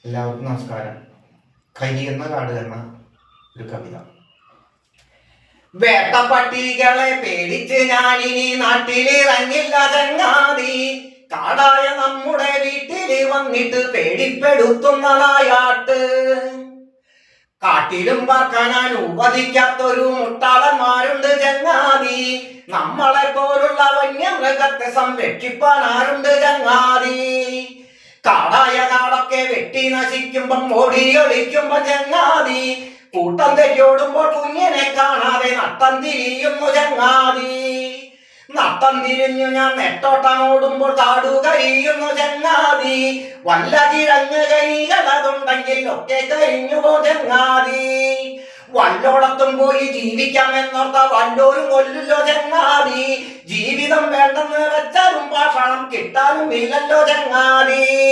എല്ലാവർക്കും നമസ്കാരം. കരിയുന്ന കാട് എന്ന ഒരു കവിത. വേട്ടപ്പട്ടികളെ പേടിച്ച് ഞാനിനി നാട്ടിലിറങ്ങില്ല ചങ്ങാതി. കാടായ നമ്മുടെ വീട്ടില് വന്നിട്ട് പേടിപ്പെടുത്തുന്ന നായാട്ട്. കാട്ടിലും പാർക്കാൻ അനുവദിക്കാത്തൊരു മുട്ടാളന്മാരുണ്ട് ചങ്ങാതി. നമ്മളെ പോലുള്ള വന്യമൃഗത്തെ സംരക്ഷിപ്പാൻ ആരുണ്ട് ചങ്ങാതി. കാടായ കാടൊക്കെ വെട്ടി നശിക്കുമ്പം ഓടിയൊളിക്കുമ്പോ ചങ്ങാതി. കൂട്ടം തെറ്റോടുമ്പോൾ കുഞ്ഞിനെ കാണാതെ നട്ടം തിരിയുന്നു ചങ്ങാതി. നട്ടം തിരിഞ്ഞു ഞാൻ നെട്ടോട്ടമോടുമ്പോൾ കാടു കരിയുന്നു ചങ്ങാതി. വല്ല കിഴങ്ങ് കരികളതുണ്ടെങ്കിൽ ഒക്കെ കരിഞ്ഞുപോ ചങ്ങാതി. വല്ലോടത്തും പോയി ജീവിക്കാമെന്നോർത്ത വല്ലോരും കൊല്ലുല്ലോ ചങ്ങാതി. ജീവിതം വേണ്ടെന്ന് വെച്ചാലും ഭാഷണം കിട്ടാനും ഇല്ലല്ലോ ചങ്ങാതി.